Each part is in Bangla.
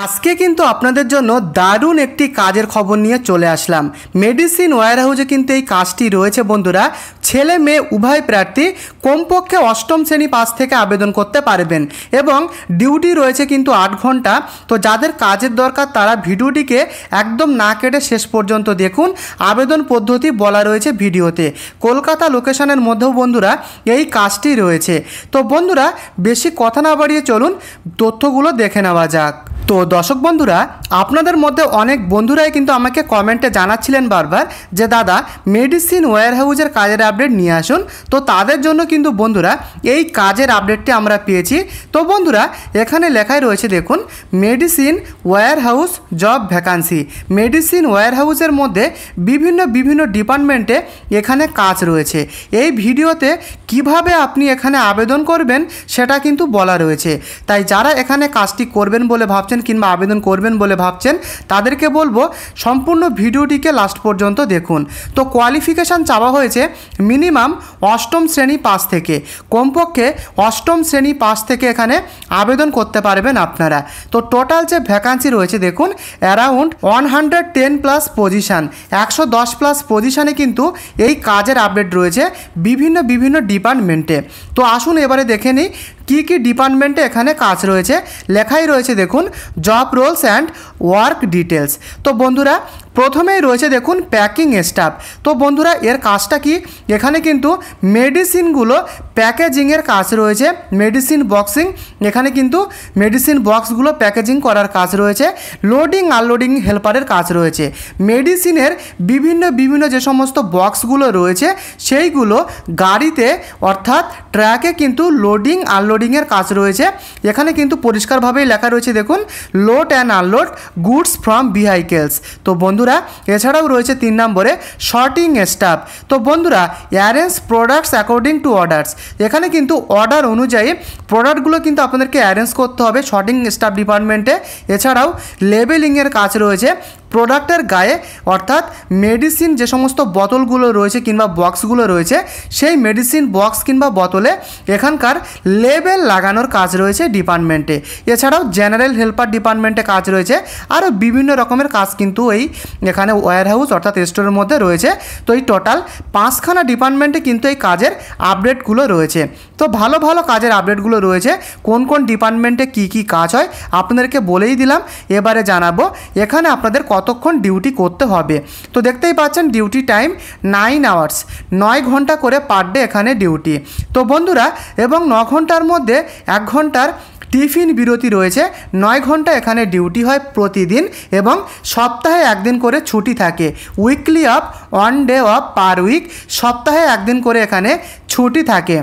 আজকে কিন্তু আপনাদের জন্য দারুণ একটি কাজের খবর নিয়ে চলে আসলাম। মেডিসিন ওয়্যারহাউসে কিন্তু এই কাজটি রয়েছে বন্ধুরা। ছেলে মেয়ে উভয় প্রার্থী কমপক্ষে অষ্টম শ্রেণী পাস থেকে আবেদন করতে পারবেন এবং ডিউটি রয়েছে কিন্তু 8 ঘন্টা। তো যাদের কাজের দরকার তারা ভিডিওটিকে একদম না কেটে শেষ পর্যন্ত দেখুন। আবেদন পদ্ধতি বলা রয়েছে ভিডিওতে। কলকাতা লোকেশনের মধ্যেও বন্ধুরা এই কাজটি রয়েছে। তো বন্ধুরা বেশি কথা না বাড়িয়ে চলুন তথ্যগুলো দেখে নেওয়া যাক। তো দর্শক বন্ধুরা, আপনাদের মধ্যে অনেক বন্ধুরাই কিন্তু আমাকে কমেন্টে জানাচ্ছিলেন বারবার যে দাদা মেডিসিন ওয়্যারহাউসের কাজের আপডেট নিয়ে আসুন। তো তাদের জন্য কিন্তু বন্ধুরা এই কাজের আপডেটটি আমরা পেয়েছি। তো বন্ধুরা এখানে লেখাই রয়েছে দেখুন, medicine warehouse job vacancy. Medicine ওয়্যারহাউসের মধ্যে বিভিন্ন ডিপার্টমেন্টে এখানে কাজ রয়েছে। এই ভিডিওতে কিভাবে আপনি এখানে আবেদন করবেন সেটা কিন্তু বলা রয়েছে। তাই যারা এখানে কাজটি করবেন বলে ভাবছেন কিংবা আবেদন করবেন বলে ভাবছেন তাদেরকে বলবো সম্পূর্ণ ভিডিওটিকে লাস্ট পর্যন্ত দেখুন। তো কোয়ালিফিকেশান চাওয়া হয়েছে মিনিমাম অষ্টম শ্রেণী পাস থেকে, কমপক্ষে অষ্টম শ্রেণী পাস থেকে এখানে আবেদন করতে পারবেন আপনারা। তো টোটাল যে ভ্যাকান্সি রয়েছে দেখুন অ্যারাউন্ড 110 প্লাস পজিশান, 110 প্লাস পজিশানে কিন্তু এই কাজের আপডেট রয়েছে বিভিন্ন ডিপার্টমেন্টে। তো আসুন এবারে দেখে নিই কি ডিপার্টমেন্টে এখানে কাজ রয়েছে। লেখাই রয়েছে দেখুন job roles and work details. তো বন্ধুরা প্রথমেই রয়েছে দেখুন প্যাকিং স্টাফ। তো বন্ধুরা এর কাজটা কি, এখানে কিন্তু মেডিসিনগুলো প্যাকেজিংয়ের কাজ রয়েছে, মেডিসিন বক্সিং, এখানে কিন্তু মেডিসিন বক্সগুলো প্যাকেজিং করার কাজ রয়েছে, লোডিং আনলোডিং হেল্পারের কাজ রয়েছে। মেডিসিনের বিভিন্ন যে সমস্ত বক্সগুলো রয়েছে সেইগুলো গাড়িতে অর্থাৎ ট্র্যাকে কিন্তু লোডিং আনলোডিংয়ের কাজ রয়েছে। এখানে কিন্তু পরিষ্কারভাবেই লেখা রয়েছে দেখুন load and unload goods from vehicles. তো বন্ধুরা এছাড়াও রয়েছে 3 নম্বরে শর্টিং স্টাফ। তো বন্ধুরা arrange products according to orders. এখানে কিন্তু অর্ডার অনুযায়ী প্রোডাক্টগুলো কিন্তু আপনাদেরকে অ্যারেঞ্জ করতে হবে শর্টিং স্টাফ ডিপার্টমেন্টে। এছাড়াও লেবেলিংয়ের কাজ রয়েছে প্রোডাক্টের গায়ে, অর্থাৎ মেডিসিন যে সমস্ত বোতলগুলো রয়েছে কিংবা বক্সগুলো রয়েছে সেই মেডিসিন বক্স কিংবা বোতলে এখানকার লেবেল লাগানোর কাজ রয়েছে ডিপার্টমেন্টে। এছাড়াও জেনারেল হেল্পার ডিপার্টমেন্টে কাজ রয়েছে। আরও বিভিন্ন রকমের কাজ কিন্তু এই এখানে ওয়্যারহাউস অর্থাৎ স্টোরের মধ্যে রয়েছে। তো এই টোটাল 5খানা ডিপার্টমেন্টে কিন্তু এই কাজের আপডেটগুলো রয়েছে। তো ভালো কাজের আপডেটগুলো রয়েছে। কোন ডিপার্টমেন্টে কি কাজ হয় আপনাদেরকে বলেই দিলাম। এবারে জানাবো এখানে আপনাদের কতক্ষণ ডিউটি করতে হবে। তো দেখতেই পাচ্ছেন ডিউটি টাইম 9 আওয়ার্স, 9 ঘন্টা করে পার ডে এখানে ডিউটি। তো বন্ধুরা এবং 9 ঘন্টার মধ্যে 1 ঘন্টার টিফিন বিরতি রয়েছে। 9 ঘন্টা এখানে ডিউটি হয় প্রতিদিন এবং সপ্তাহে 1 দিন করে ছুটি থাকে। Weekly off 1 day off per week, সপ্তাহে 1 দিন করে এখানে ছুটি থাকে।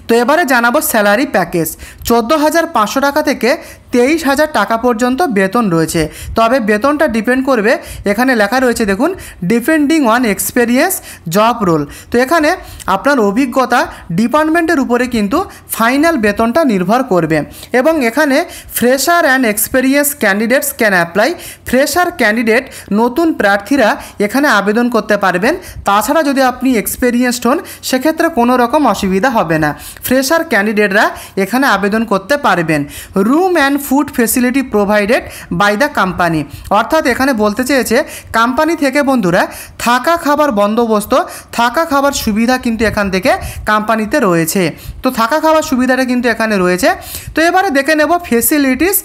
তো এবারে জানাবো স্যালারি প্যাকেজ। 14,500 টাকা থেকে 23,000 টাকা পর্যন্ত বেতন রয়েছে। তবে বেতনটা ডিপেন্ড করবে, এখানে লেখা রয়েছে দেখুন depending on experience job role. তো এখানে আপনার অভিজ্ঞতা ডিপার্টমেন্টের উপরে কিন্তু ফাইনাল বেতনটা নির্ভর করবে। এবং এখানে fresher and experience candidates can apply. Fresher candidate নতুন প্রার্থীরা এখানে আবেদন করতে পারবেন। তাছাড়া যদি আপনি এক্সপেরিয়েন্সড হন সেক্ষেত্রে কোনো রকম অসুবিধা হবে না, ফ্রেশার ক্যান্ডিডেটরা এখানে আবেদন করতে পারবেন। Room and food facility provided by the company. অর্থাৎ এখানে বলতে চেয়েছে কোম্পানি থেকে বন্ধুরা থাকা খাবার বন্দোবস্ত, থাকা খাবার সুবিধা কিন্তু এখান থেকে কোম্পানিতে রয়েছে। তো থাকা খাবার সুবিধাটা কিন্তু এখানে রয়েছে। তো এবারে দেখে নেব ফেসিলিটিস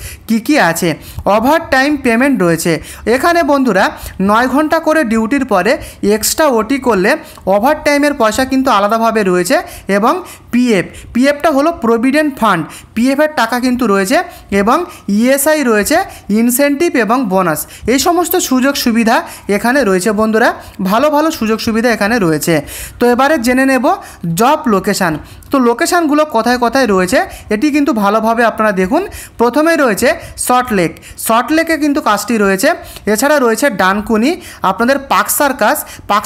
কি আছে। ওভার টাইম পেমেন্ট রয়েছে। এখানে বন্ধুরা 9 ঘন্টা করে ডিউটির পরে এক্সট্রা ওটি করলে ওভার টাইমের পয়সা কিন্তু আলাদাভাবে রয়েছে। এবং পিএফটা হলো প্রভিডেন্ট ফান্ড, পিএফের টাকা কিন্তু রয়েছে। এবং ইএসআই রয়েছে, ইনসেন্টিভ এবং বোনাস, এই সমস্ত সুযোগ সুবিধা এখানে রয়েছে বন্ধুরা। ভালো সুযোগ সুবিধা এখানে রয়েছে। তো এবারে জেনে নেব জব লোকেশান। তো লোকেশানগুলো কোথায় রয়েছে এটি কিন্তু ভালোভাবে আপনারা দেখুন। প্রথমে রয়েছে সল্টলেকে কিন্তু কাজটি রয়েছে। এছাড়া রয়েছে ডানকুনি, আপনাদের পার্ক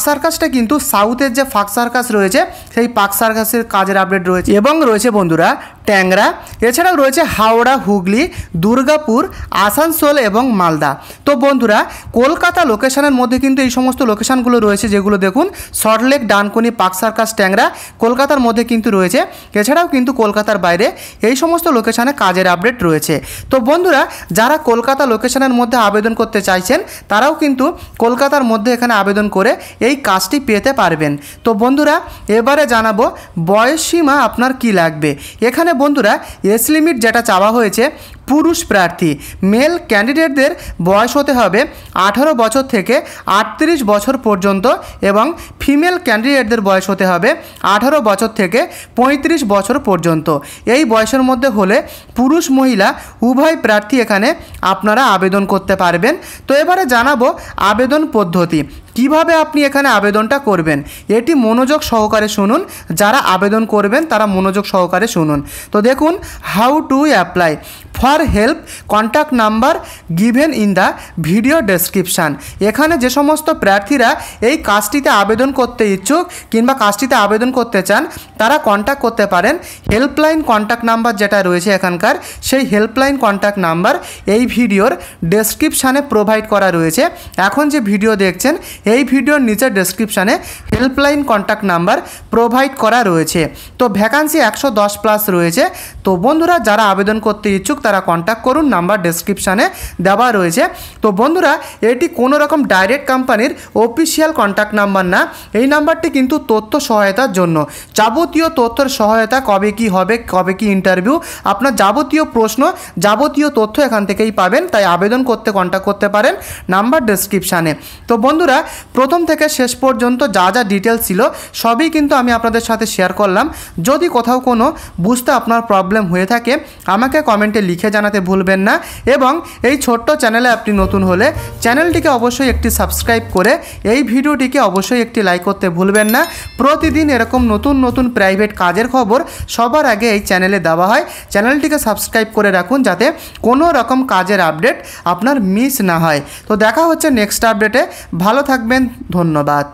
সার্কাসটা কিন্তু সাউথের যে পার্ক সার্কাস রয়েছে সেই পার্ক সার্কাসের কাজের আপডেট রয়েছে। এবং রয়েছে বন্ধুরা ট্যাংরা। এছাড়াও রয়েছে হাওড়া হুগলি, দুর্গাপুর, আসানসোল এবং মালদা। তো বন্ধুরা, কলকাতা লোকেশনের মধ্যে কিন্তু এই সমস্ত লোকেশনগুলো রয়েছে, যেগুলো দেখুন সল্টলেক, ডানকুনি, পার্ক সার্কাস, ট্যাংরা কলকাতার মধ্যে কিন্তু রয়েছে। এছাড়াও কিন্তু কলকাতার বাইরে এই সমস্ত লোকেশনে কাজের আপডেট রয়েছে। তো বন্ধুরা, যারা কলকাতা লোকেশনের মধ্যে আবেদন করতে চাইছেন তারাও কিন্তু কলকাতার মধ্যে এখানে আবেদন করে এই কাজটি পেতে পারবেন। তো বন্ধুরা, এবারে জানাবো বয়সসীমা আপনার কি লাগবে। এখানে বন্ধুরা এজ লিমিট যেটা চাওয়া হয়েছে, পুরুষ প্রার্থী মেল ক্যান্ডিডেটদের বয়স হতে হবে 18 বছর থেকে 38 বছর পর্যন্ত এবং ফিমেল ক্যান্ডিডেটদের বয়স হতে হবে 18 বছর থেকে 35 বছর পর্যন্ত। এই বয়সের মধ্যে হলে পুরুষ মহিলা উভয় প্রার্থী এখানে আপনারা আবেদন করতে পারবেন। তো এবারে জানাবো আবেদন পদ্ধতি, কিভাবে আপনি এখানে আবেদনটা করবেন। এটি মনোযোগ সহকারে শুনুন, যারা আবেদন করবেন তারা মনোযোগ সহকারে শুনুন। তো দেখুন, how to apply for help, contact number given in the video description. এখানে যে সমস্ত প্রার্থীরা এই কাজটিতে আবেদন করতে ইচ্ছুক কিংবা কাজটিতে আবেদন করতে চান তারা কন্ট্যাক্ট করতে পারেন। হেল্পলাইন কন্ট্যাক্ট নাম্বার যেটা রয়েছে এখানকার, সেই হেল্পলাইন কন্ট্যাক্ট নাম্বার এই ভিডিওর ডেসক্রিপশানে প্রোভাইড করা রয়েছে। এখন যে ভিডিও দেখছেন এই ভিডিওর নিচের ডেসক্রিপশানে হেল্পলাইন কন্ট্যাক্ট নাম্বার প্রোভাইড করা রয়েছে। তো ভ্যাকান্সি 110+ রয়েছে। তো বন্ধুরা, যারা আবেদন করতে ইচ্ছুক তারা কন্ট্যাক্ট করুন, নাম্বার ডেসক্রিপশানে দেওয়া রয়েছে। তো বন্ধুরা, এটি কোনো রকম ডাইরেক্ট কোম্পানির অফিসিয়াল কন্ট্যাক্ট নাম্বার না। এই নাম্বারটি কিন্তু তথ্য সহায়তার জন্য, যাবতীয় তথ্যের সহায়তা, কবে কি হবে, কবে কি ইন্টারভিউ, আপনার যাবতীয় প্রশ্ন, যাবতীয় তথ্য এখান থেকেই পাবেন। তাই আবেদন করতে কন্ট্যাক্ট করতে পারেন নাম্বার ডেসক্রিপশানে। তো বন্ধুরা, প্রথম থেকে শেষ পর্যন্ত যা যা ডিটেলস ছিল সবই কিন্তু আমি আপনাদের সাথে শেয়ার করলাম। যদি কোথাও কোনো বুঝতে আপনার প্রবলেম হয়ে থাকে আমাকে কমেন্টে লিখে জানাতে ভুলবেন না। এবং এই ছোট্ট চ্যানেলে আপনি নতুন হলে চ্যানেলটিকে অবশ্যই একটি সাবস্ক্রাইব করে এই ভিডিওটিকে অবশ্যই একটি লাইক করতে ভুলবেন না। প্রতিদিন এরকম নতুন নতুন প্রাইভেট কাজের খবর সবার আগে এই চ্যানেলে দেওয়া হয়। চ্যানেলটিকে সাবস্ক্রাইব করে রাখুন যাতে কোনো রকম কাজের আপডেট আপনার মিস না হয়। তো দেখা হচ্ছে নেক্সট আপডেটে। ভালো থাকবেন, ধন্যবাদ।